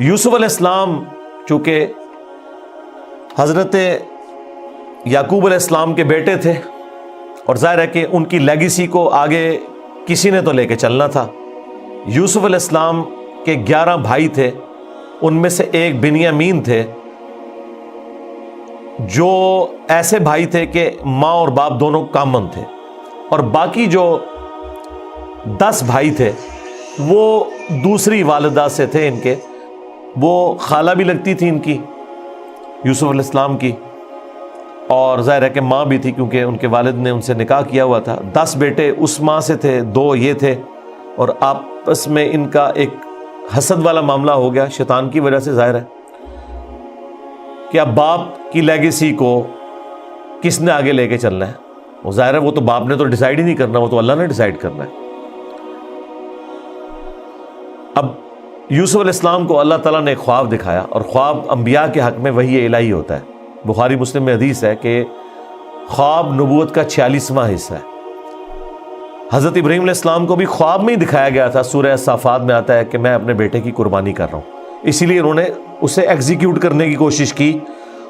یوسف علیہ السلام چونکہ حضرت یعقوب علیہ السلام کے بیٹے تھے اور ظاہر ہے کہ ان کی لیگیسی کو آگے کسی نے تو لے کے چلنا تھا. یوسف علیہ السلام کے 11 بھائی تھے، ان میں سے ایک بنیامین تھے جو ایسے بھائی تھے کہ ماں اور باپ دونوں کامن تھے، اور باقی جو 10 بھائی تھے وہ دوسری والدہ سے تھے ان کے، وہ خالہ بھی لگتی تھی ان کی یوسف علیہ السلام کی، اور ظاہر ہے کہ ماں بھی تھی کیونکہ ان کے والد نے ان سے نکاح کیا ہوا تھا. 10 بیٹے اس ماں سے تھے، 2 یہ تھے، اور آپس میں ان کا ایک حسد والا معاملہ ہو گیا شیطان کی وجہ سے. ظاہر ہے کہ اب باپ کی لیگیسی کو کس نے آگے لے کے چلنا ہے، وہ ظاہر ہے وہ تو باپ نے تو ڈیسائیڈ ہی نہیں کرنا، وہ تو اللہ نے ڈیسائیڈ کرنا ہے. اب یوسف علیہ السلام کو اللہ تعالیٰ نے ایک خواب دکھایا، اور خواب انبیاء کے حق میں وحی الہی ہوتا ہے. بخاری مسلم میں حدیث ہے کہ خواب نبوت کا 46واں حصہ ہے. حضرت ابراہیم علیہ السلام کو بھی خواب میں ہی دکھایا گیا تھا. سورہ صافات میں آتا ہے کہ میں اپنے بیٹے کی قربانی کر رہا ہوں، اسی لیے انہوں نے اسے ایگزیکیوٹ کرنے کی کوشش کی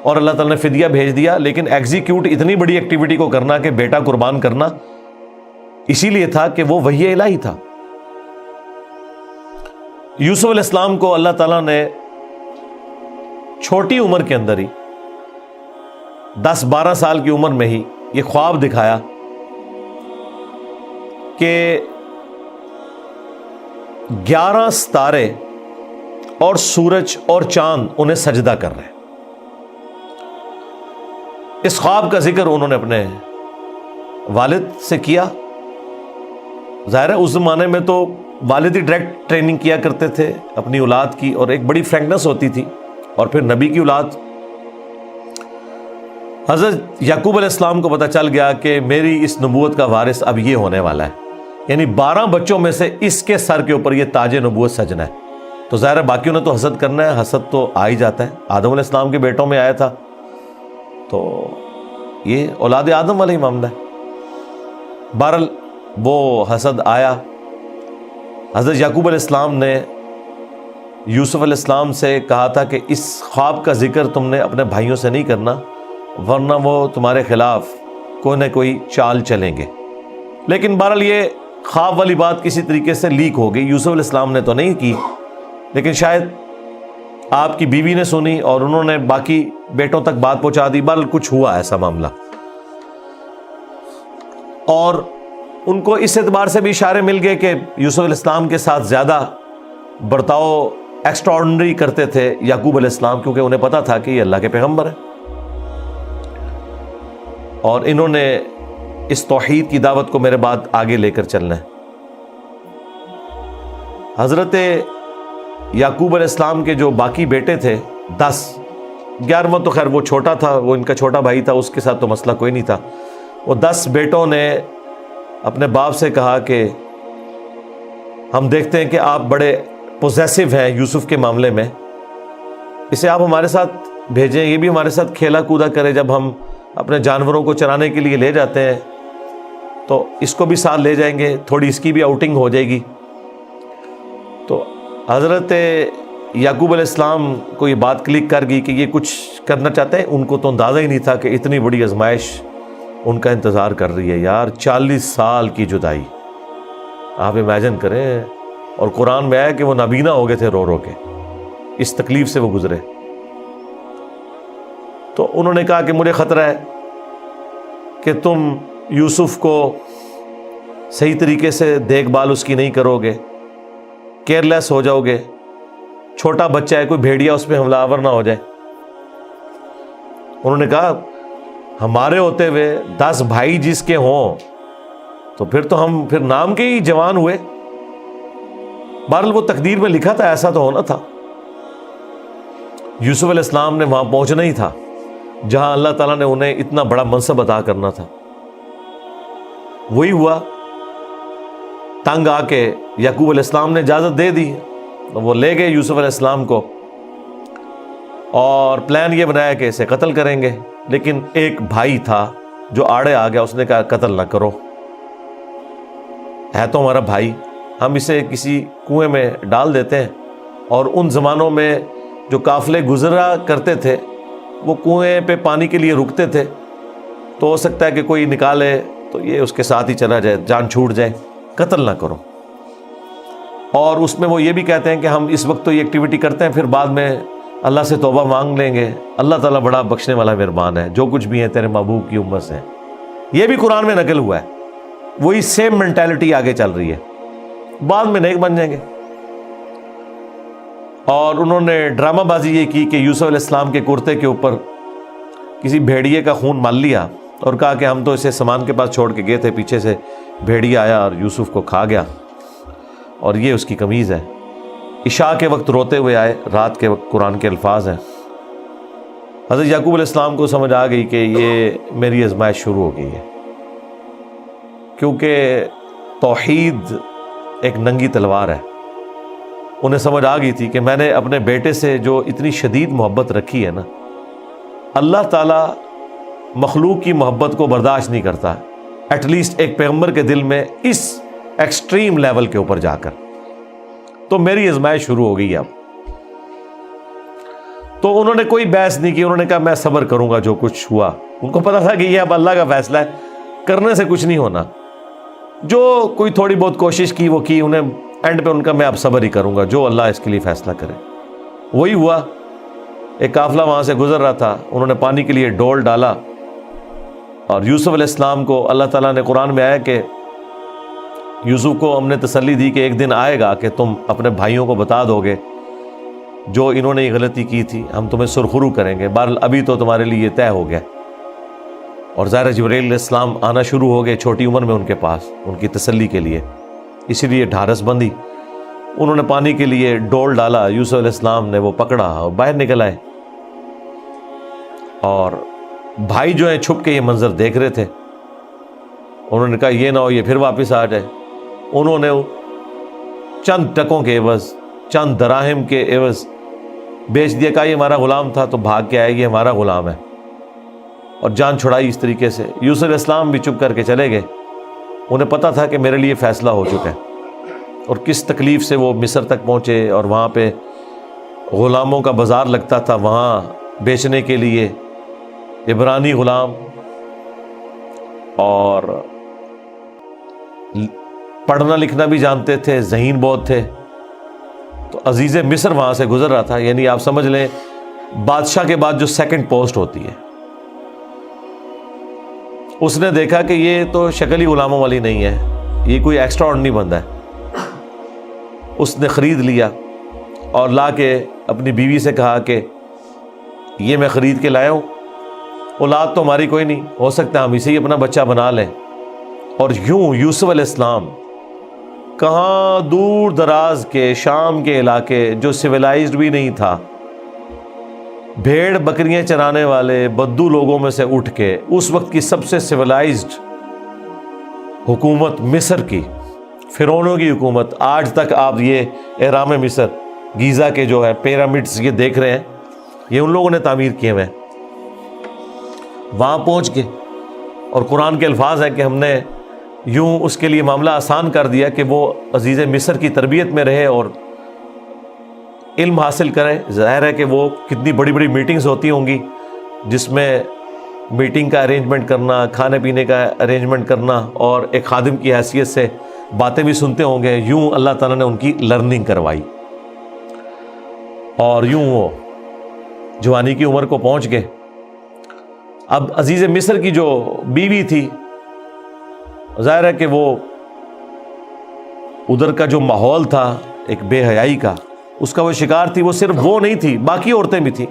اور اللہ تعالیٰ نے فدیہ بھیج دیا. لیکن ایگزیکیوٹ اتنی بڑی ایکٹیویٹی کو کرنا کہ بیٹا قربان کرنا، اسی لیے تھا کہ وہ وحی الہی تھا. یوسف علیہ السلام کو اللہ تعالیٰ نے چھوٹی عمر کے اندر ہی 10-12 سال کی عمر میں ہی یہ خواب دکھایا کہ 11 ستارے اور سورج اور چاند انہیں سجدہ کر رہے ہیں. اس خواب کا ذکر انہوں نے اپنے والد سے کیا. ظاہر ہے اس زمانے میں تو والد ہی ڈائریکٹ ٹریننگ کیا کرتے تھے اپنی اولاد کی، اور ایک بڑی فرینکنس ہوتی تھی، اور پھر نبی کی اولاد. حضرت یعقوب علیہ السلام کو پتہ چل گیا کہ میری اس نبوت کا وارث اب یہ ہونے والا ہے، یعنی 12 بچوں میں سے اس کے سر کے اوپر یہ تاج نبوت سجنا ہے. تو ظاہر ہے باقیوں نے تو حسد کرنا ہے، حسد تو آ ہی جاتا ہے. آدم علیہ السلام کے بیٹوں میں آیا تھا، تو یہ اولاد آدم والا ہی معاملہ ہے. بہرحال وہ حسد آیا. حضرت یعقوب علیہ السلام نے یوسف علیہ السلام سے کہا تھا کہ اس خواب کا ذکر تم نے اپنے بھائیوں سے نہیں کرنا، ورنہ وہ تمہارے خلاف کوئی نہ کوئی چال چلیں گے. لیکن بہرحال یہ خواب والی بات کسی طریقے سے لیک ہو گئی. یوسف علیہ السلام نے تو نہیں کی، لیکن شاید آپ کی بیوی نے سنی اور انہوں نے باقی بیٹوں تک بات پہنچا دی. بہرحال کچھ ہوا ایسا معاملہ، اور ان کو اس اعتبار سے بھی اشارے مل گئے کہ یوسف علیہ السلام کے ساتھ زیادہ برتاؤ ایکسٹرا آرڈنری کرتے تھے یعقوب علیہ السلام، کیونکہ انہیں پتا تھا کہ یہ اللہ کے پیغمبر ہیں اور انہوں نے اس توحید کی دعوت کو میرے بعد آگے لے کر چلنا ہے. حضرت یعقوب علیہ السلام کے جو باقی بیٹے تھے 10، 11واں تو خیر وہ چھوٹا تھا، وہ ان کا چھوٹا بھائی تھا، اس کے ساتھ تو مسئلہ کوئی نہیں تھا. وہ 10 بیٹوں نے اپنے باپ سے کہا کہ ہم دیکھتے ہیں کہ آپ بڑے پوزیسو ہیں یوسف کے معاملے میں، اسے آپ ہمارے ساتھ بھیجیں، یہ بھی ہمارے ساتھ کھیلا کودا کرے. جب ہم اپنے جانوروں کو چرانے کے لیے لے جاتے ہیں تو اس کو بھی ساتھ لے جائیں گے، تھوڑی اس کی بھی آؤٹنگ ہو جائے گی. تو حضرت یعقوب علیہ السلام کو یہ بات کلک کر گئی کہ یہ کچھ کرنا چاہتے ہیں. ان کو تو اندازہ ہی نہیں تھا کہ اتنی بڑی آزمائش ان کا انتظار کر رہی ہے. یار 40 سال کی جدائی آپ امیجن کریں، اور قرآن میں آیا کہ وہ نابینا ہو گئے تھے رو رو کے، اس تکلیف سے وہ گزرے. تو انہوں نے کہا کہ مجھے خطرہ ہے کہ تم یوسف کو صحیح طریقے سے دیکھ بھال اس کی نہیں کرو گے، کیئر لیس ہو جاؤ گے، چھوٹا بچہ ہے، کوئی بھیڑیا اس پہ حملہ آور نہ ہو جائے. انہوں نے کہا ہمارے ہوتے ہوئے 10 بھائی جس کے ہوں تو پھر تو ہم پھر نام کے ہی جوان ہوئے. بہرحال وہ تقدیر میں لکھا تھا، ایسا تو ہونا تھا. یوسف علیہ السلام نے وہاں پہنچنا ہی تھا جہاں اللہ تعالیٰ نے انہیں اتنا بڑا منصب عطا کرنا تھا. وہی ہوا. تنگ آ کے یعقوب علیہ السلام نے اجازت دے دی، وہ لے گئے یوسف علیہ السلام کو اور پلان یہ بنایا کہ اسے قتل کریں گے. لیکن ایک بھائی تھا جو آڑے آ گیا، اس نے کہا قتل نہ کرو، ہے تو ہمارا بھائی، ہم اسے کسی کنویں میں ڈال دیتے ہیں اور ان زمانوں میں جو قافلے گزرا کرتے تھے وہ کنویں پہ پانی کے لیے رکتے تھے، تو ہو سکتا ہے کہ کوئی نکالے تو یہ اس کے ساتھ ہی چلا جائے، جان چھوٹ جائے، قتل نہ کرو۔ اور اس میں وہ یہ بھی کہتے ہیں کہ ہم اس وقت تو یہ ایکٹیویٹی کرتے ہیں، پھر بعد میں اللہ سے توبہ مانگ لیں گے، اللہ تعالیٰ بڑا بخشنے والا مہربان ہے، جو کچھ بھی ہے تیرے محبوب کی امت سے۔ یہ بھی قرآن میں نقل ہوا ہے، وہی سیم مینٹالٹی آگے چل رہی ہے، بعد میں نیک بن جائیں گے۔ اور انہوں نے ڈرامہ بازی یہ کی کہ یوسف علیہ السلام کے کرتے کے اوپر کسی بھیڑیے کا خون مال لیا اور کہا کہ ہم تو اسے سامان کے پاس چھوڑ کے گئے تھے، پیچھے سے بھیڑیا آیا اور یوسف کو کھا گیا، اور یہ اس کی قمیض ہے۔ عشاء کے وقت روتے ہوئے آئے، رات کے وقت قرآن کے الفاظ ہیں۔ حضرت یعقوب علیہ السلام کو سمجھ آ گئی کہ یہ میری آزمائش شروع ہو گئی ہے، کیونکہ توحید ایک ننگی تلوار ہے۔ انہیں سمجھ آ گئی تھی کہ میں نے اپنے بیٹے سے جو اتنی شدید محبت رکھی ہے نا، اللہ تعالیٰ مخلوق کی محبت کو برداشت نہیں کرتا، ایٹ لیسٹ ایک پیغمبر کے دل میں اس ایکسٹریم لیول کے اوپر جا کر۔ تو میری آزمائش شروع ہو گئی اب۔ تو انہوں نے کوئی بحث نہیں کی، انہوں نے کہا میں صبر کروں گا جو کچھ ہوا۔ ان کو پتا تھا کہ یہ اب اللہ کا فیصلہ ہے، کرنے سے کچھ نہیں ہونا۔ جو کوئی تھوڑی بہت کوشش کی وہ کی، انہیں اینڈ پہ ان کا میں اب صبر ہی کروں گا، جو اللہ اس کے لیے فیصلہ کرے۔ وہی ہوا۔ ایک قافلہ وہاں سے گزر رہا تھا، انہوں نے پانی کے لیے ڈول ڈالا، اور یوسف علیہ السلام کو اللہ تعالیٰ نے قرآن میں آیا کہ یوسف کو ہم نے تسلی دی کہ ایک دن آئے گا کہ تم اپنے بھائیوں کو بتا دو گے جو انہوں نے یہ غلطی کی تھی، ہم تمہیں سرخرو کریں گے۔ بہرحال ابھی تو تمہارے لیے طے ہو گیا۔ اور ظاہر جبرائیل علیہ السلام آنا شروع ہو گئے چھوٹی عمر میں ان کے پاس، ان کی تسلی کے لیے، اسی لیے ڈھارس بندی۔ انہوں نے پانی کے لیے ڈول ڈالا، یوسف علیہ السلام نے وہ پکڑا اور باہر نکل آئے، اور بھائی جو ہیں چھپ کے یہ منظر دیکھ رہے تھے۔ انہوں نے کہا یہ نہ ہو یہ پھر واپس آ جائے۔ انہوں نے چند ٹکوں کے عوض، چند دراہم کے عوض بیچ دیا، کہا یہ ہمارا غلام تھا، تو بھاگ کے آئے، یہ ہمارا غلام ہے، اور جان چھڑائی اس طریقے سے۔ یوسف علیہ السلام بھی چپ کر کے چلے گئے، انہیں پتہ تھا کہ میرے لیے فیصلہ ہو چکا ہے۔ اور کس تکلیف سے وہ مصر تک پہنچے، اور وہاں پہ غلاموں کا بازار لگتا تھا، وہاں بیچنے کے لیے عبرانی غلام، اور پڑھنا لکھنا بھی جانتے تھے، ذہین بہت تھے۔ تو عزیز مصر وہاں سے گزر رہا تھا، یعنی آپ سمجھ لیں بادشاہ کے بعد جو سیکنڈ پوسٹ ہوتی ہے۔ اس نے دیکھا کہ یہ تو شکل ہی غلاموں والی نہیں ہے، یہ کوئی ایکسٹرا آرڈنری بندہ ہے۔ اس نے خرید لیا اور لا کے اپنی بیوی سے کہا کہ یہ میں خرید کے لایا ہوں، اولاد تو ہماری کوئی نہیں، ہو سکتا ہے ہم اسے ہی اپنا بچہ بنا لیں۔ اور یوں یوسف علیہ السلام کہاں دور دراز کے شام کے علاقے جو سویلائزڈ بھی نہیں تھا، بھیڑ بکریاں چرانے والے بدو لوگوں میں سے اٹھ کے اس وقت کی سب سے سویلائزڈ حکومت مصر کی، فرعونوں کی حکومت، آج تک آپ یہ اہرام مصر گیزا کے جو ہے پیرامڈز یہ دیکھ رہے ہیں، یہ ان لوگوں نے تعمیر کیے ہوئے ہیں۔ وہاں پہنچ کے، اور قرآن کے الفاظ ہیں کہ ہم نے یوں اس کے لیے معاملہ آسان کر دیا کہ وہ عزیز مصر کی تربیت میں رہے اور علم حاصل کرے۔ ظاہر ہے کہ وہ کتنی بڑی بڑی میٹنگز ہوتی ہوں گی، جس میں میٹنگ کا ارینجمنٹ کرنا، کھانے پینے کا ارینجمنٹ کرنا، اور ایک خادم کی حیثیت سے باتیں بھی سنتے ہوں گے۔ یوں اللہ تعالیٰ نے ان کی لرننگ کروائی، اور یوں وہ جوانی کی عمر کو پہنچ گئے۔ اب عزیز مصر کی جو بیوی تھی، ظاہر ہے کہ وہ ادھر کا جو ماحول تھا ایک بے حیائی کا، اس کا وہ شکار تھی۔ وہ صرف وہ نہیں تھی، باقی عورتیں بھی تھیں۔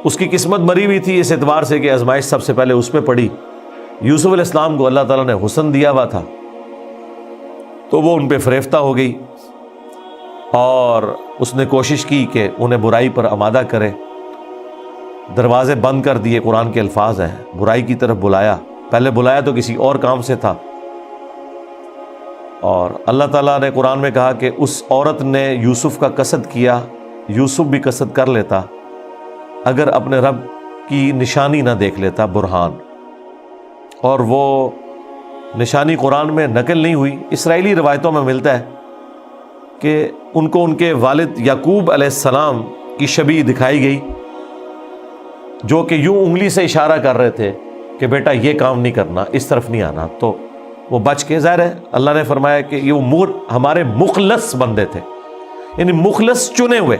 اس کی قسمت مری ہوئی تھی اس اعتبار سے کہ آزمائش سب سے پہلے اس پہ پڑی۔ یوسف علیہ السلام کو اللہ تعالیٰ نے حسن دیا ہوا تھا، تو وہ ان پہ فریفتہ ہو گئی، اور اس نے کوشش کی کہ انہیں برائی پر آمادہ کرے۔ دروازے بند کر دیے، قرآن کے الفاظ ہیں، برائی کی طرف بلایا۔ پہلے بلایا تو کسی اور کام سے تھا، اور اللہ تعالیٰ نے قرآن میں کہا کہ اس عورت نے یوسف کا قصد کیا، یوسف بھی قصد کر لیتا اگر اپنے رب کی نشانی نہ دیکھ لیتا، برہان۔ اور وہ نشانی قرآن میں نقل نہیں ہوئی، اسرائیلی روایتوں میں ملتا ہے کہ ان کو ان کے والد یعقوب علیہ السلام کی شبیہ دکھائی گئی، جو کہ یوں انگلی سے اشارہ کر رہے تھے کہ بیٹا یہ کام نہیں کرنا، اس طرف نہیں آنا، تو وہ بچ کے، ظاہر ہے اللہ نے فرمایا کہ یہ ہمارے مخلص بندے تھے، یعنی مخلص چنے ہوئے،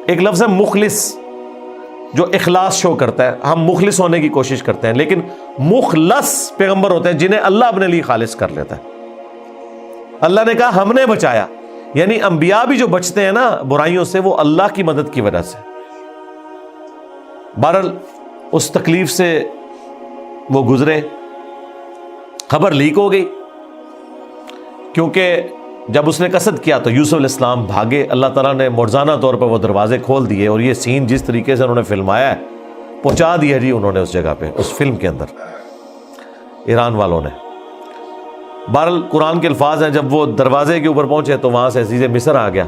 ایک لفظ ہے مخلص جو اخلاص شو کرتا ہے، ہم مخلص ہونے کی کوشش کرتے ہیں، لیکن مخلص پیغمبر ہوتے ہیں جنہیں اللہ اپنے لیے خالص کر لیتا ہے۔ اللہ نے کہا ہم نے بچایا، یعنی انبیاء بھی جو بچتے ہیں نا برائیوں سے، وہ اللہ کی مدد کی وجہ سے۔ بہرحال اس تکلیف سے وہ گزرے، خبر لیک ہو گئی، کیونکہ جب اس نے قصد کیا تو یوسف علیہ السلام بھاگے، اللہ تعالیٰ نے معجزانہ طور پر وہ دروازے کھول دیے، اور یہ سین جس طریقے سے انہوں نے فلمایا ہے پہنچا دیا جی انہوں نے اس جگہ پہ، اس فلم کے اندر ایران والوں نے۔ بہرحال قرآن کے الفاظ ہیں، جب وہ دروازے کے اوپر پہنچے تو وہاں سے عزیز مصر آ گیا،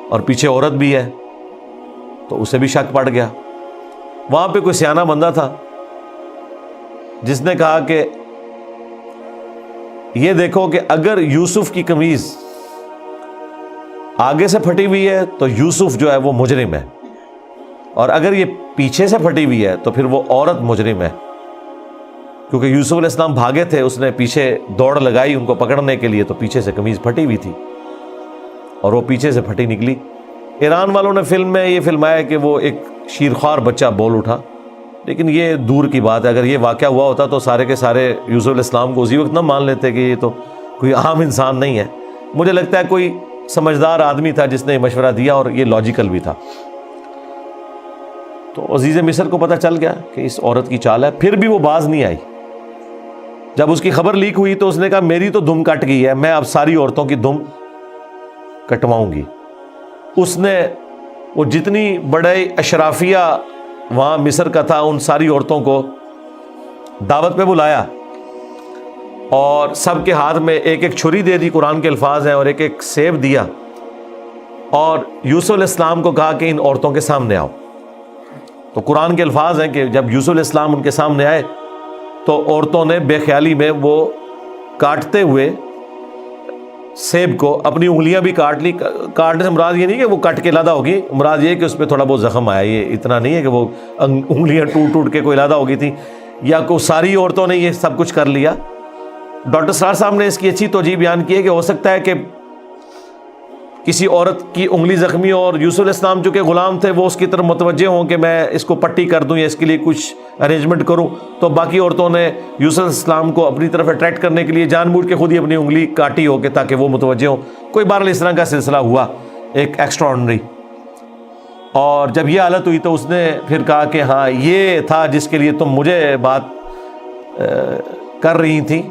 اور پیچھے عورت بھی ہے، تو اسے بھی شک پڑ گیا۔ وہاں پہ کوئی سیانہ بندہ تھا جس نے کہا کہ یہ دیکھو کہ اگر یوسف کی قمیض آگے سے پھٹی ہوئی ہے تو یوسف جو ہے وہ مجرم ہے، اور اگر یہ پیچھے سے پھٹی ہوئی ہے تو پھر وہ عورت مجرم ہے، کیونکہ یوسف علیہ السلام بھاگے تھے، اس نے پیچھے دوڑ لگائی ان کو پکڑنے کے لیے، تو پیچھے سے قمیض پھٹی ہوئی تھی اور وہ پیچھے سے پھٹی نکلی۔ ایران والوں نے فلم میں یہ فلمایا کہ وہ ایک شیرخوار بچہ بول اٹھا، لیکن یہ دور کی بات ہے، اگر یہ واقعہ ہوا ہوتا تو سارے کے سارے یوسف علیہ السلام کو اسی وقت نہ مان لیتے کہ یہ تو کوئی عام انسان نہیں ہے۔ مجھے لگتا ہے کوئی سمجھدار آدمی تھا جس نے مشورہ دیا، اور یہ لاجیکل بھی تھا۔ تو عزیز مصر کو پتہ چل گیا کہ اس عورت کی چال ہے، پھر بھی وہ باز نہیں آئی۔ جب اس کی خبر لیک ہوئی تو اس نے کہا میری تو دم کٹ گئی ہے، میں اب ساری عورتوں کی دم کٹواؤں گی۔ اس نے وہ جتنی بڑے اشرافیہ وہاں مصر کا تھا ان ساری عورتوں کو دعوت پہ بلایا، اور سب کے ہاتھ میں ایک ایک چھری دے دی، قرآن کے الفاظ ہیں، اور ایک ایک سیب دیا، اور یوسف علیہ السلام کو کہا کہ ان عورتوں کے سامنے آؤ۔ تو قرآن کے الفاظ ہیں کہ جب یوسف علیہ السلام ان کے سامنے آئے تو عورتوں نے بے خیالی میں وہ کاٹتے ہوئے سیب کو اپنی انگلیاں بھی کاٹ لی۔ کاٹنے سے مراد یہ نہیں کہ وہ کٹ کے علیحدہ ہوگی، مراد یہ کہ اس پہ تھوڑا بہت زخم آیا، یہ اتنا نہیں ہے کہ وہ انگلیاں ٹوٹ ٹوٹ کے کوئی علیحدہ ہو گئی تھی، یا کو ساری عورتوں نے یہ سب کچھ کر لیا۔ ڈاکٹر سرار صاحب نے اس کی اچھی توجیہ بیان کی ہے کہ ہو سکتا ہے کہ کسی عورت کی انگلی زخمی ہو، اور یوسف علیہ السلام جو کہ غلام تھے وہ اس کی طرف متوجہ ہوں کہ میں اس کو پٹی کر دوں یا اس کے لیے کچھ ارینجمنٹ کروں، تو باقی عورتوں نے یوسف علیہ السلام کو اپنی طرف اٹریکٹ کرنے کے لیے جان بوجھ کے خود ہی اپنی انگلی کاٹی ہو کے تاکہ وہ متوجہ ہوں۔ کوئی بہرحال اس طرح کا سلسلہ ہوا ایک ایکسٹرا آرڈنری، اور جب یہ حالت ہوئی تو اس نے پھر کہا کہ ہاں یہ تھا جس کے لیے تم مجھے بات کر رہی تھی،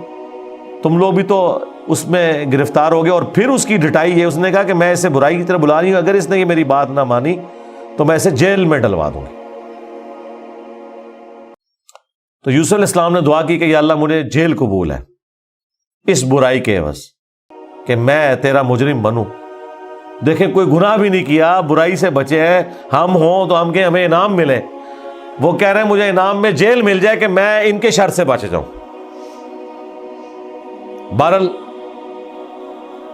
تم لوگ بھی تو اس میں گرفتار ہو گئے۔ اور پھر اس کی ڈٹائی ہے، اس نے کہا کہ میں اسے برائی کی طرف بلا رہی ہوں، اگر اس نے یہ میری بات نہ مانی تو میں اسے جیل میں ڈلوا دوں گی۔ تو یوسف علیہ السلام نے دعا کی کہ یا اللہ مجھے جیل قبول ہے اس برائی کے عوض، کہ میں تیرا مجرم بنوں۔ دیکھیں کوئی گناہ بھی نہیں کیا، برائی سے بچے ہیں، ہم ہوں تو ہم کہ ہمیں انعام ملے، وہ کہہ رہے ہیں مجھے انعام میں جیل مل جائے کہ میں ان کے شر سے بچ جاؤں۔ بہرحال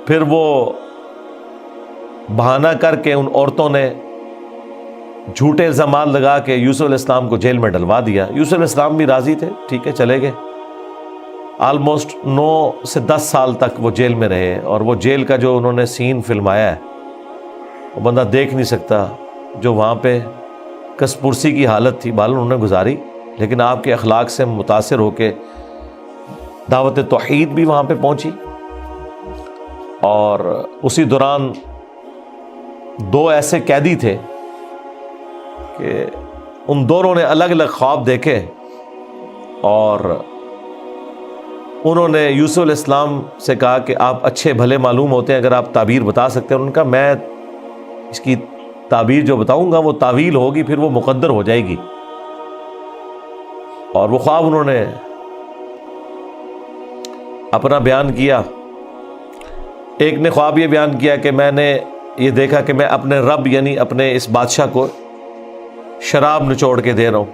پھر وہ بہانہ کر کے ان عورتوں نے جھوٹے الزامات لگا کے یوسف علیہ السلام کو جیل میں ڈلوا دیا۔ یوسف علیہ السلام بھی راضی تھے، ٹھیک ہے چلے گئے۔ آلموسٹ 9 سے 10 سال تک وہ جیل میں رہے، اور وہ جیل کا جو انہوں نے سین فلمایا ہے وہ بندہ دیکھ نہیں سکتا، جو وہاں پہ کس پرسی کی حالت تھی بال انہوں نے گزاری، لیکن آپ کے اخلاق سے متاثر ہو کے دعوت توحید بھی وہاں پہ پہنچی۔ اور اسی دوران 2 ایسے قیدی تھے کہ ان دونوں نے الگ الگ خواب دیکھے، اور انہوں نے یوسف علیہ السلام سے کہا کہ آپ اچھے بھلے معلوم ہوتے ہیں، اگر آپ تعبیر بتا سکتے ہیں۔ انہوں نے کہا میں اس کی تعبیر جو بتاؤں گا وہ تعویل ہوگی، پھر وہ مقدر ہو جائے گی۔ اور وہ خواب انہوں نے اپنا بیان کیا۔ ایک نے خواب یہ بیان کیا کہ میں نے یہ دیکھا کہ میں اپنے رب یعنی اپنے اس بادشاہ کو شراب نچوڑ کے دے رہا ہوں۔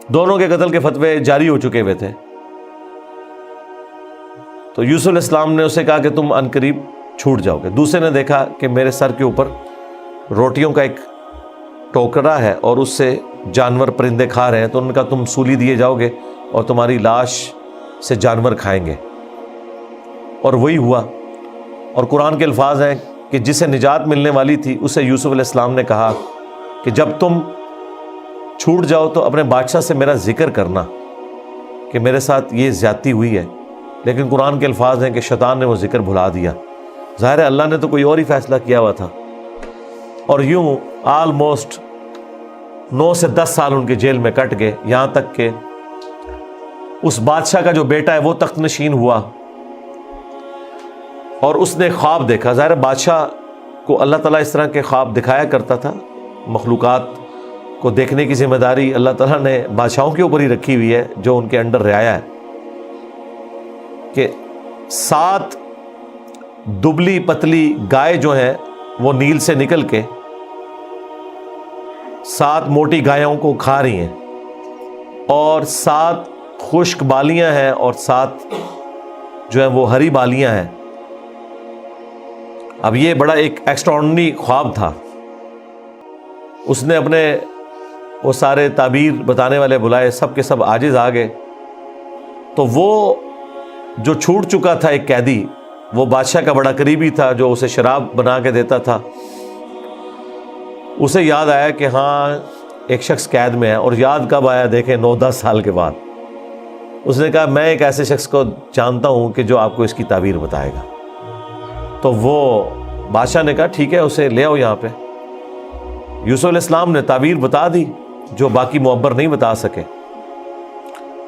دونوں کے قتل کے فتوے جاری ہو چکے ہوئے تھے۔ تو یوسف علیہ السلام نے اسے کہا کہ تم عنقریب چھوٹ جاؤ گے۔ دوسرے نے دیکھا کہ میرے سر کے اوپر روٹیوں کا ایک ٹوکرا ہے اور اس سے جانور پرندے کھا رہے ہیں، تو انہوں نے کہا تم سولی دیے جاؤ گے اور تمہاری لاش سے جانور کھائیں گے، اور وہی ہوا۔ اور قرآن کے الفاظ ہیں کہ جسے نجات ملنے والی تھی اسے یوسف علیہ السلام نے کہا کہ جب تم چھوٹ جاؤ تو اپنے بادشاہ سے میرا ذکر کرنا کہ میرے ساتھ یہ زیادتی ہوئی ہے، لیکن قرآن کے الفاظ ہیں کہ شیطان نے وہ ذکر بھلا دیا۔ ظاہر ہے اللہ نے تو کوئی اور ہی فیصلہ کیا ہوا تھا، اور یوں آلموسٹ 9 سے 10 سال ان کے جیل میں کٹ گئے، یہاں تک کہ اس بادشاہ کا جو بیٹا ہے وہ تخت نشین ہوا، اور اس نے خواب دیکھا۔ ظاہر بادشاہ کو اللہ تعالیٰ اس طرح کے خواب دکھایا کرتا تھا، مخلوقات کو دیکھنے کی ذمہ داری اللہ تعالیٰ نے بادشاہوں کے اوپر ہی رکھی ہوئی ہے جو ان کے انڈر رعایا ہے، کہ 7 دبلی پتلی گائے جو ہیں وہ نیل سے نکل کے 7 موٹی گایوں کو کھا رہی ہیں، اور 7 خشک بالیاں ہیں اور 7 جو ہیں وہ ہری بالیاں ہیں۔ اب یہ بڑا ایک ایکسٹراڈنری خواب تھا۔ اس نے اپنے وہ سارے تعبیر بتانے والے بلائے، سب کے سب عاجز آ گئے۔ تو وہ جو چھوٹ چکا تھا ایک قیدی، وہ بادشاہ کا بڑا قریبی تھا جو اسے شراب بنا کے دیتا تھا، اسے یاد آیا کہ ہاں ایک شخص قید میں ہے۔ اور یاد کب آیا؟ دیکھیں 9-10 سال کے بعد۔ اس نے کہا میں ایک ایسے شخص کو جانتا ہوں کہ جو آپ کو اس کی تعبیر بتائے گا۔ تو وہ بادشاہ نے کہا ٹھیک ہے اسے لے آؤ یہاں پہ۔ یوسف علیہ السلام نے تعبیر بتا دی جو باقی معبر نہیں بتا سکے۔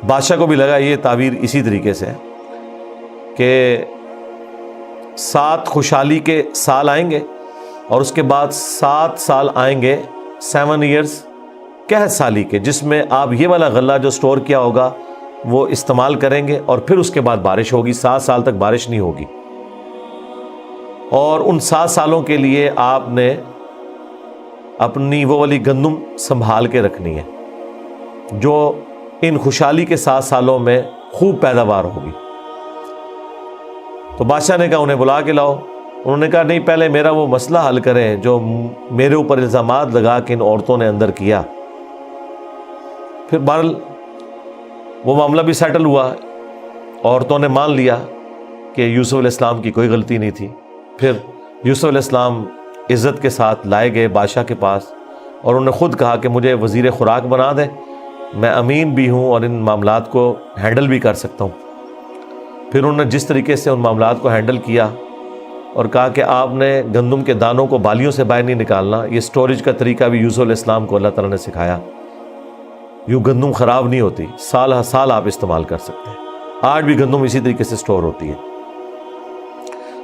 بادشاہ کو بھی لگا یہ تعبیر اسی طریقے سے ہے کہ 7 خوشحالی کے سال آئیں گے، اور اس کے بعد 7 سال آئیں گے 7 ایئرز قحط سالی کے، جس میں آپ یہ والا غلہ جو سٹور کیا ہوگا وہ استعمال کریں گے، اور پھر اس کے بعد بارش ہوگی۔ 7 سال تک بارش نہیں ہوگی، اور ان 7 سالوں کے لیے آپ نے اپنی وہ والی گندم سنبھال کے رکھنی ہے جو ان خوشحالی کے 7 سالوں میں خوب پیداوار ہوگی۔ تو بادشاہ نے کہا انہیں بلا کے لاؤ۔ انہوں نے کہا نہیں، پہلے میرا وہ مسئلہ حل کریں جو میرے اوپر الزامات لگا کے ان عورتوں نے اندر کیا۔ پھر بہرحال وہ معاملہ بھی سیٹل ہوا، عورتوں نے مان لیا کہ یوسف علیہ السلام کی کوئی غلطی نہیں تھی۔ پھر یوسف علیہ السلام عزت کے ساتھ لائے گئے بادشاہ کے پاس، اور انہوں نے خود کہا کہ مجھے وزیر خوراک بنا دیں، میں امین بھی ہوں اور ان معاملات کو ہینڈل بھی کر سکتا ہوں۔ پھر انہوں نے جس طریقے سے ان معاملات کو ہینڈل کیا اور کہا کہ آپ نے گندم کے دانوں کو بالیوں سے باہر نہیں نکالنا، یہ سٹوریج کا طریقہ بھی یوسف علیہ السلام کو اللہ تعالیٰ نے سکھایا۔ یوں گندم خراب نہیں ہوتی، سال ہر سال آپ استعمال کر سکتے ہیں۔ آج بھی گندم اسی طریقے سے سٹور ہوتی ہے۔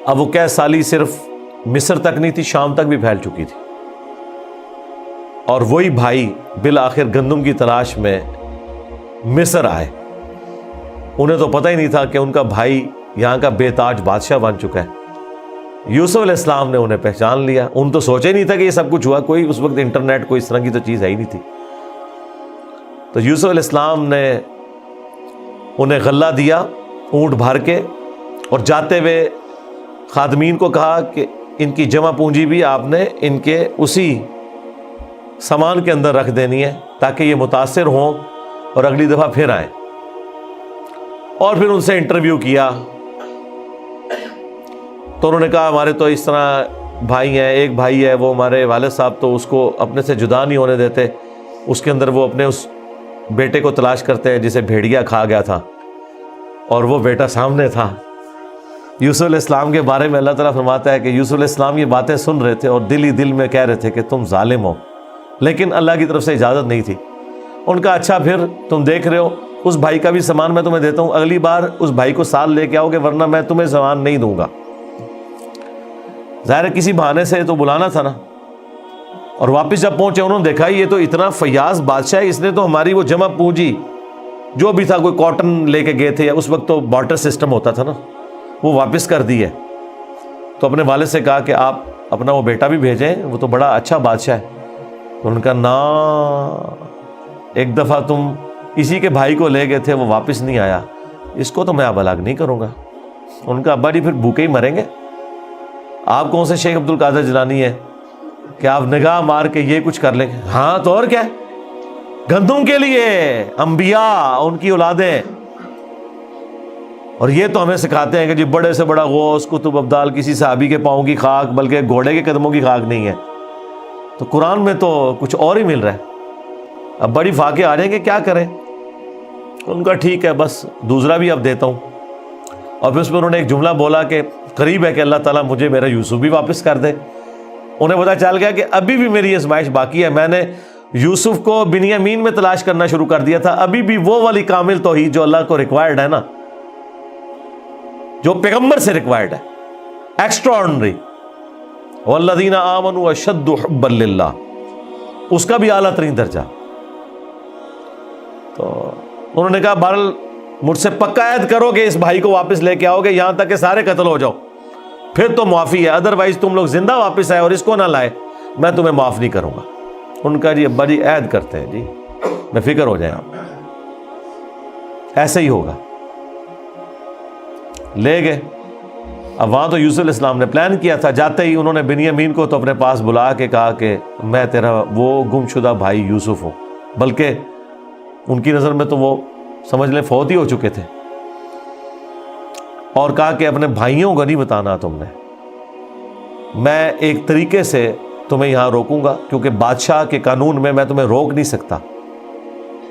اب وہ قحط سالی صرف مصر تک نہیں تھی، شام تک بھی پھیل چکی تھی، اور وہی بھائی بالآخر گندم کی تلاش میں مصر آئے۔ انہیں تو پتہ ہی نہیں تھا کہ ان کا بھائی یہاں کا بے تاج بادشاہ بن چکا ہے۔ یوسف علیہ السلام نے انہیں پہچان لیا۔ ان تو سوچے نہیں تھا کہ یہ سب کچھ ہوا، کوئی اس وقت انٹرنیٹ کوئی اس طرح کی تو چیز ہے ہی نہیں تھی۔ تو یوسف علیہ السلام نے انہیں غلہ دیا اونٹ بھر کے، اور جاتے ہوئے خادمین کو کہا کہ ان کی جمع پونجی بھی آپ نے ان کے اسی سامان کے اندر رکھ دینی ہے تاکہ یہ متاثر ہوں اور اگلی دفعہ پھر آئیں۔ اور پھر ان سے انٹرویو کیا تو انہوں نے کہا ہمارے تو اس طرح بھائی ہیں، ایک بھائی ہے وہ ہمارے والد صاحب تو اس کو اپنے سے جدا نہیں ہونے دیتے، اس کے اندر وہ اپنے اس بیٹے کو تلاش کرتے ہیں جسے بھیڑیا کھا گیا تھا، اور وہ بیٹا سامنے تھا۔ یوسف علیہ السلام کے بارے میں اللہ تعالیٰ فرماتا ہے کہ یوسف علیہ السلام یہ باتیں سن رہے تھے اور دل ہی دل میں کہہ رہے تھے کہ تم ظالم ہو، لیکن اللہ کی طرف سے اجازت نہیں تھی۔ ان کا اچھا پھر تم دیکھ رہے ہو اس بھائی کا بھی سامان میں تمہیں دیتا ہوں، اگلی بار اس بھائی کو ساتھ لے کے آؤ گے ورنہ میں تمہیں سامان نہیں دوں گا۔ ظاہر ہے کسی بہانے سے تو بلانا تھا نا۔ اور واپس جب پہنچے انہوں نے دیکھا یہ تو اتنا فیاض بادشاہ ہے، اس نے تو ہماری وہ جمع پونجی جو بھی تھا، کوئی کاٹن لے کے گئے تھے یا اس وقت تو بارٹر سسٹم ہوتا تھا نا، وہ واپس کر دی ہے۔ تو اپنے والد سے کہا کہ آپ اپنا وہ بیٹا بھی بھیجیں، وہ تو بڑا اچھا بادشاہ ہے۔ تو ان کا نا ایک دفعہ تم اسی کے بھائی کو لے گئے تھے، وہ واپس نہیں آیا، اس کو تو میں اب الگ نہیں کروں گا۔ ان کا ابا جی پھر بھوکے ہی مریں گے۔ آپ کون سے شیخ عبد القادر جیلانی ہیں کہ آپ نگاہ مار کے یہ کچھ کر لیں گے؟ ہاں تو اور کیا ہے، گندم کے لیے انبیاء، ان کی اولادیں. اور یہ تو ہمیں سکھاتے ہیں کہ جی بڑے سے بڑا غوث قطب ابدال کسی صحابی کے پاؤں کی خاک بلکہ گھوڑے کے قدموں کی خاک نہیں ہے. تو قرآن میں تو کچھ اور ہی مل رہا ہے. اب بڑی فاقے آ جائیں کہ کیا کریں. ان کا ٹھیک ہے، بس دوسرا بھی اب دیتا ہوں. اور پھر اس میں انہوں نے ایک جملہ بولا کہ قریب ہے کہ اللہ تعالیٰ مجھے میرا یوسف بھی واپس کر دے. انہیں پتہ چل گیا کہ ابھی بھی میری آزمائش باقی ہے. میں نے یوسف کو بنیامین میں تلاش کرنا شروع کر دیا تھا، ابھی بھی وہ والی کامل توحید جو اللہ کو ریکوائرڈ ہے نا، جو پیغمبر سے ریکوائرڈ ہے، ایکسٹرا آرڈنری. والذین آمنوا اشد حبا للہ، اس کا بھی اعلیٰ ترین درجہ. تو انہوں نے کہا بہرحال مجھ سے پکا عہد کرو کہ اس بھائی کو واپس لے کے آؤ گے یہاں تک کہ سارے قتل ہو جاؤ، پھر تو معافی ہے، ادروائز تم لوگ زندہ واپس آئے اور اس کو نہ لائے میں تمہیں معاف نہیں کروں گا. ان کا جی ابا جی عہد کرتے ہیں جی، بے فکر ہو جائیں آپ، ایسے ہی ہوگا. لے گئے. اب وہاں تو یوسف علیہ السلام نے پلان کیا تھا. جاتے ہی انہوں نے بنیامین کو تو اپنے پاس بلا کے کہا کہ میں تیرا وہ گم شدہ بھائی یوسف ہوں. بلکہ ان کی نظر میں تو وہ سمجھ لیں فوت ہی ہو چکے تھے. اور کہا کہ اپنے بھائیوں کو نہیں بتانا تم نے، میں ایک طریقے سے تمہیں یہاں روکوں گا کیونکہ بادشاہ کے قانون میں تمہیں روک نہیں سکتا.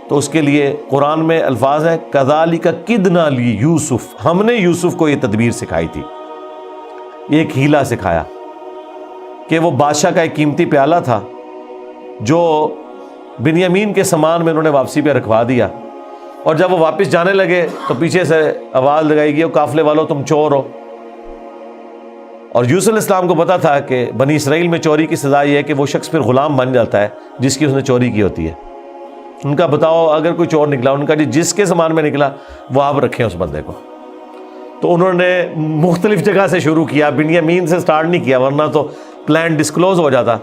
تو اس کے لیے قرآن میں الفاظ ہیں کذالک کدنا لیوسف، ہم نے یوسف کو یہ تدبیر سکھائی تھی، یہ ایک ہیلا سکھایا کہ وہ بادشاہ کا ایک قیمتی پیالہ تھا جو بنیامین کے سامان میں انہوں نے واپسی پہ رکھوا دیا. اور جب وہ واپس جانے لگے تو پیچھے سے آواز لگائی گئی قافلے والوں تم چور ہو. اور یوسف علیہ السلام کو پتا تھا کہ بنی اسرائیل میں چوری کی سزا یہ ہے کہ وہ شخص پھر غلام بن جاتا ہے جس کی اس نے چوری کی ہوتی ہے. ان کا بتاؤ اگر کوئی چور نکلا، ان کا جی جس کے سامان میں نکلا وہ آپ رکھیں اس بندے کو. تو انہوں نے مختلف جگہ سے شروع کیا، بنیامین سے سٹارٹ نہیں کیا ورنہ تو پلان ڈسکلوز ہو جاتا.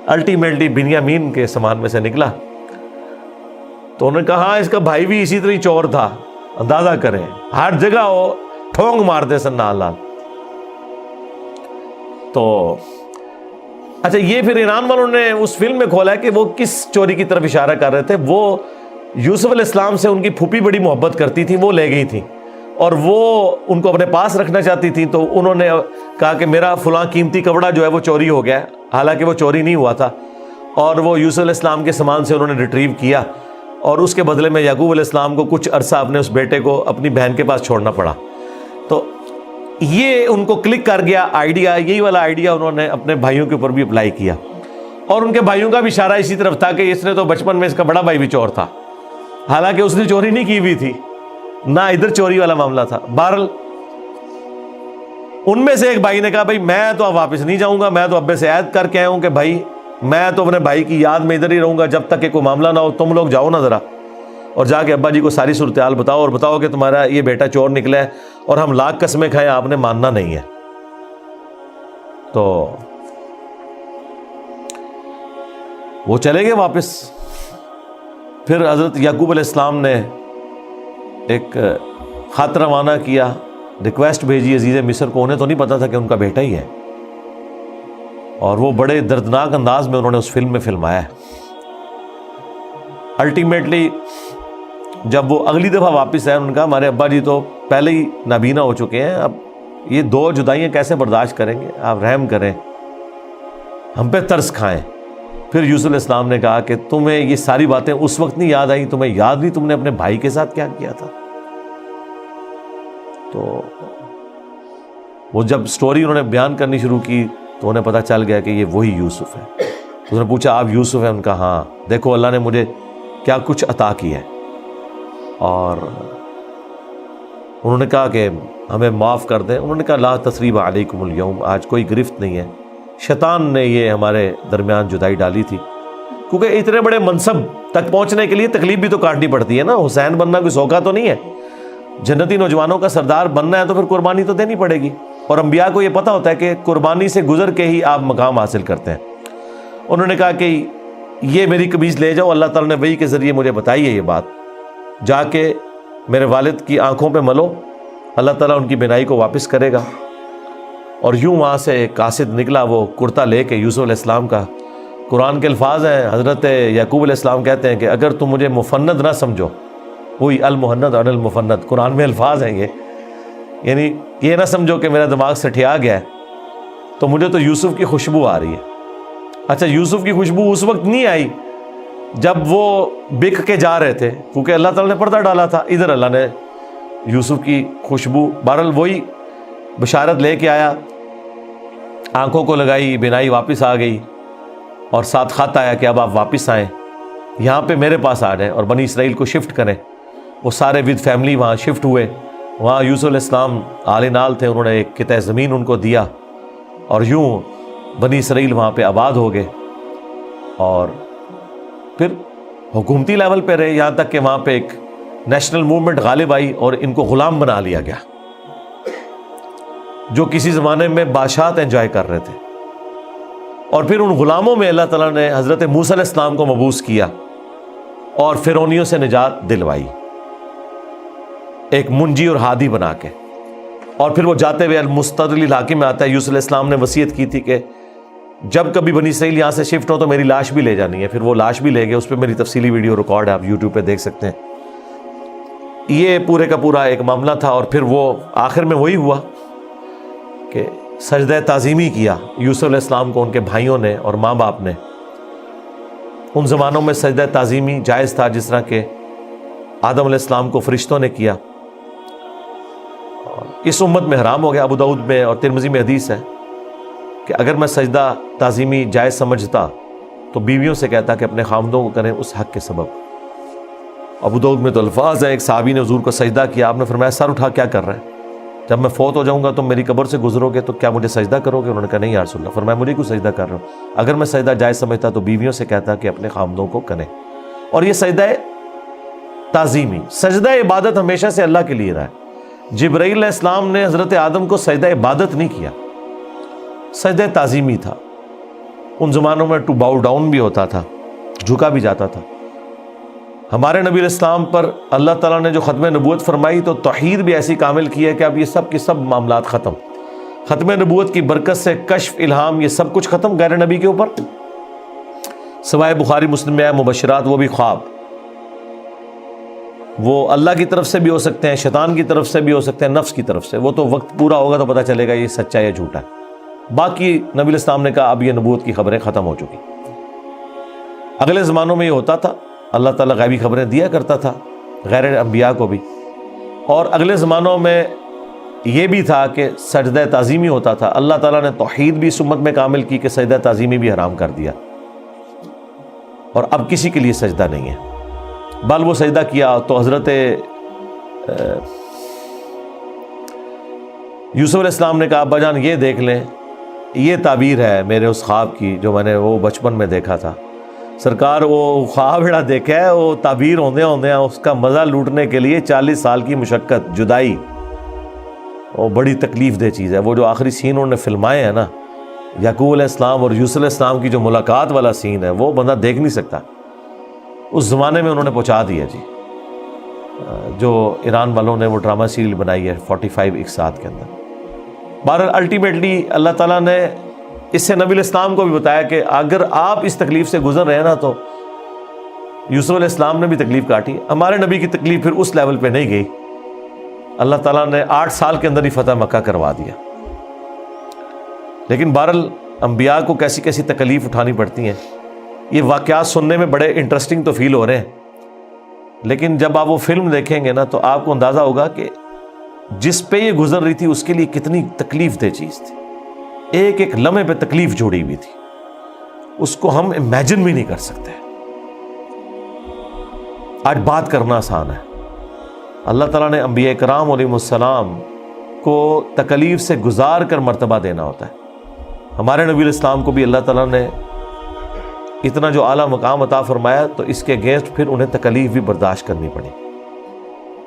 الٹیمیٹلی بنیامین کے سامان میں سے نکلا. تو انہوں نے کہا ہاں اس کا بھائی بھی اسی طرح چور تھا، اندازہ کریں ہر جگہ وہ ٹھونگ مارتے سن نال نال. تو اچھا یہ پھر ایران والوں نے اس فلم میں کھولا ہے کہ وہ کس چوری کی طرف اشارہ کر رہے تھے. وہ یوسف علیہ السلام سے ان کی پھوپھی بڑی محبت کرتی تھی، وہ لے گئی تھی اور وہ ان کو اپنے پاس رکھنا چاہتی تھی. تو انہوں نے کہا کہ میرا فلاں قیمتی کپڑا جو ہے وہ چوری ہو گیا ہے، حالانکہ وہ چوری نہیں ہوا تھا. اور وہ یوسف علیہ السلام کے سامان سے انہوں نے ریٹریو کیا اور اس کے بدلے میں یعقوب علیہ السلام کو کچھ عرصہ اپنے اس بیٹے کو اپنی بہن کے پاس چھوڑنا پڑا. تو یہ ان کو کلک کر گیا آئیڈیا، یہی والا آئیڈیا انہوں نے اپنے بھائیوں کے اوپر بھی اپلائی کیا. اور ان کے بھائیوں کا بھی اشارہ اسی طرف تھا کہ اس نے تو بچپن میں اس کا بڑا بھائی بھی چور تھا، حالانکہ اس نے چوری نہیں کی ہوئی تھی، نہ ادھر چوری والا معاملہ تھا. بہرحال ان میں سے ایک بھائی نے کہا بھائی میں تو اب واپس نہیں جاؤں گا، میں تو ابے سے عہد کر کے آیا ہوں کہ بھائی میں تو اپنے بھائی کی یاد میں ادھر ہی رہوں گا جب تک کہ کوئی معاملہ نہ ہو. تم لوگ جاؤ نا ذرا اور جا کے ابا جی کو ساری صورتحال بتاؤ اور بتاؤ کہ تمہارا یہ بیٹا چور نکلا ہے اور ہم لاکھ قسمیں کھائیں آپ نے ماننا نہیں ہے. تو وہ چلے گئے واپس. پھر حضرت یعقوب علیہ السلام نے ایک خط روانہ کیا، ریکویسٹ بھیجی عزیز مصر کو. انہیں تو نہیں پتا تھا کہ ان کا بیٹا ہی ہے، اور وہ بڑے دردناک انداز میں انہوں نے اس فلم میں فلمایا ہے. الٹیمیٹلی جب وہ اگلی دفعہ واپس آئے انہوں نے کہا ہمارے ابا جی تو پہلے ہی نابینا ہو چکے ہیں، اب یہ دو جدائیاں کیسے برداشت کریں گے، آپ رحم کریں، ہم پہ ترس کھائیں. پھر یوسف علیہ السلام نے کہا کہ تمہیں یہ ساری باتیں اس وقت نہیں یاد آئیں، تمہیں یاد نہیں تم نے اپنے بھائی کے ساتھ کیا کیا تھا. تو وہ جب سٹوری انہوں نے بیان کرنی شروع کی تو انہیں پتہ چل گیا کہ یہ وہی یوسف ہے. انہوں نے پوچھا آپ یوسف ہیں؟ ان کا ہاں، دیکھو اللہ نے مجھے کیا کچھ عطا کیا ہے. اور انہوں نے کہا کہ ہمیں معاف کر دیں. انہوں نے کہا لا تثریب علیکم اليوم، آج کوئی گرفت نہیں ہے، شیطان نے یہ ہمارے درمیان جدائی ڈالی تھی. کیونکہ اتنے بڑے منصب تک پہنچنے کے لیے تکلیف بھی تو کاٹنی پڑتی ہے نا. حسین بننا کوئی سوکھا تو نہیں ہے، جنتی نوجوانوں کا سردار بننا ہے تو پھر قربانی تو دینی پڑے گی. اور انبیاء کو یہ پتہ ہوتا ہے کہ قربانی سے گزر کے ہی آپ مقام حاصل کرتے ہیں. انہوں نے کہا کہ یہ میری قمیض لے جاؤ، اللہ تعالیٰ نے وحی کے ذریعے مجھے بتائی ہے یہ بات، جا کے میرے والد کی آنکھوں پہ ملو، اللہ تعالیٰ ان کی بینائی کو واپس کرے گا. اور یوں وہاں سے ایک قاصد نکلا، وہ کرتا لے کے، یوسف علیہ السلام کا. قرآن کے الفاظ ہیں، حضرت یعقوب علیہ السلام کہتے ہیں کہ اگر تم مجھے مفند نہ سمجھو، وہی المحند اور المفند قرآن میں الفاظ ہیں یہ، یعنی یہ نہ سمجھو کہ میرا دماغ سٹھیا گیا ہے، تو مجھے تو یوسف کی خوشبو آ رہی ہے. اچھا، یوسف کی خوشبو اس وقت نہیں آئی جب وہ بک کے جا رہے تھے، کیونکہ اللہ تعالیٰ نے پردہ ڈالا تھا. ادھر اللہ نے یوسف کی خوشبو، بہرحال وہی بشارت لے کے آیا، آنکھوں کو لگائی، بینائی واپس آ گئی، اور ساتھ خط آیا کہ اب آپ واپس آئیں، یہاں پہ میرے پاس آ جائیں اور بنی اسرائیل کو شفٹ کریں. وہ سارے ود فیملی وہاں شفٹ ہوئے. وہاں یوسف علیہ السلام آل نال تھے، انہوں نے ایک قطعہ زمین ان کو دیا، اور یوں بنی اسرائیل وہاں پہ آباد ہو گئے. اور پھر حکومتی لیول پہ رہے، یہاں تک کہ وہاں پہ ایک نیشنل موومنٹ غالب آئی اور ان کو غلام بنا لیا گیا، جو کسی زمانے میں بادشاہت انجوائے کر رہے تھے. اور پھر ان غلاموں میں اللہ تعالیٰ نے حضرت موسیٰ علیہ السلام کو مبعوث کیا اور فرعونیوں سے نجات دلوائی، ایک منجی اور ہادی بنا کے. اور پھر وہ جاتے ہوئے المستدل الحاکم میں آتا ہے، یوسف علیہ السلام نے وصیت کی تھی کہ جب کبھی بنی اسرائیل یہاں سے شفٹ ہو تو میری لاش بھی لے جانی ہے. پھر وہ لاش بھی لے گئے، اس پہ میری تفصیلی ویڈیو ریکارڈ ہے، آپ یوٹیوب پہ دیکھ سکتے ہیں. یہ پورے کا پورا ایک معاملہ تھا. اور پھر وہ آخر میں وہی ہوا کہ سجدہ تعظیمی کیا یوسف علیہ السلام کو ان کے بھائیوں نے اور ماں باپ نے. ان زمانوں میں سجدہ تعظیمی جائز تھا، جس طرح کہ آدم علیہ السلام کو فرشتوں نے کیا. اس امت میں حرام ہو گیا. ابو داؤد میں اور ترمذی میں حدیث ہے کہ اگر میں سجدہ تعظیمی جائز سمجھتا تو بیویوں سے کہتا کہ اپنے خامدوں کو کریں اس حق کے سبب. ابو داؤد میں تو الفاظ ہیں، ایک صحابی نے حضور کو سجدہ کیا، آپ نے فرمایا سر اٹھا کیا کر رہے ہیں، جب میں فوت ہو جاؤں گا تم میری قبر سے گزرو گے تو کیا مجھے سجدہ کرو گے؟ انہوں نے کہا نہیں یا رسول اللہ. فرمایا مجھے کیوں سجدہ کر رہا ہوں؟ اگر میں سجدہ جائز سمجھتا تو بیویوں سے کہتا کہ اپنے خامدوں کو کریں. اور یہ سجدہ تعظیمی، سجدہ عبادت ہمیشہ سے اللہ کے لیے رہا ہے. جبرائیل علیہ السلام نے حضرت آدم کو سجدہ عبادت نہیں کیا، سجدہ تعظیمی تھا. ان زمانوں میں ٹو باؤ ڈاؤن بھی ہوتا تھا، جھکا بھی جاتا تھا. ہمارے نبی علیہ السلام پر اللہ تعالیٰ نے جو ختم نبوت فرمائی تو توحید بھی ایسی کامل کی ہے کہ اب یہ سب کے سب معاملات ختم. ختم نبوت کی برکت سے کشف، الہام، یہ سب کچھ ختم غیر نبی کے اوپر، سوائے بخاری مسلم میں ہے مبشرات، وہ بھی خواب. وہ اللہ کی طرف سے بھی ہو سکتے ہیں، شیطان کی طرف سے بھی ہو سکتے ہیں، نفس کی طرف سے. وہ تو وقت پورا ہوگا تو پتہ چلے گا یہ سچا یا جھوٹا ہے. باقی نبی علیہ السلام نے کہا اب یہ نبوت کی خبریں ختم ہو چکی. اگلے زمانوں میں یہ ہوتا تھا، اللہ تعالیٰ غیبی خبریں دیا کرتا تھا غیر انبیاء کو بھی. اور اگلے زمانوں میں یہ بھی تھا کہ سجدہ تعظیمی ہوتا تھا. اللہ تعالیٰ نے توحید بھی اس امت میں کامل کی کہ سجدہ تعظیمی بھی حرام کر دیا، اور اب کسی کے لیے سجدہ نہیں ہے. بل وہ سجدہ کیا تو حضرت یوسف علیہ السلام نے کہا ابا جان یہ دیکھ لیں، یہ تعبیر ہے میرے اس خواب کی جو میں نے وہ بچپن میں دیکھا تھا. سرکار وہ خواب بڑا دیکھا ہے، وہ تعبیر ہوندے اس کا مزہ لوٹنے کے لیے 40 سال کی مشقت، جدائی، وہ بڑی تکلیف دہ چیز ہے. وہ جو آخری سین انہوں نے فلمائے ہیں نا، یعقوب علیہ السلام اور یوسف علیہ السلام کی جو ملاقات والا سین ہے، وہ بندہ دیکھ نہیں سکتا. اس زمانے میں انہوں نے پہنچا دیا جی. جو ایران والوں نے وہ ڈرامہ سیریل بنائی ہے 45 اقساط کے اندر. بہرحال الٹیمیٹلی اللہ تعالیٰ نے اس سے نبی علیہ السلام کو بھی بتایا کہ اگر آپ اس تکلیف سے گزر رہے ہیں نا تو یوسف علیہ السلام نے بھی تکلیف کاٹی. ہمارے نبی کی تکلیف پھر اس لیول پہ نہیں گئی. اللہ تعالیٰ نے 8 سال کے اندر ہی فتح مکہ کروا دیا. لیکن بہرحال انبیاء کو کیسی کیسی تکلیف اٹھانی پڑتی ہیں. یہ واقعات سننے میں بڑے انٹرسٹنگ تو فیل ہو رہے ہیں، لیکن جب آپ وہ فلم دیکھیں گے نا تو آپ کو اندازہ ہوگا کہ جس پہ یہ گزر رہی تھی اس کے لیے کتنی تکلیف دہ چیز تھی. ایک ایک لمحے پہ تکلیف جوڑی ہوئی تھی، اس کو ہم امیجن بھی نہیں کر سکتے. آج بات کرنا آسان ہے. اللہ تعالیٰ نے انبیاء کرام علیہ السلام کو تکلیف سے گزار کر مرتبہ دینا ہوتا ہے. ہمارے نبی علیہ السلام کو بھی اللہ تعالیٰ نے اتنا جو اعلیٰ مقام عطا فرمایا تو اس کے اگینسٹ پھر انہیں تکلیف بھی برداشت کرنی پڑی.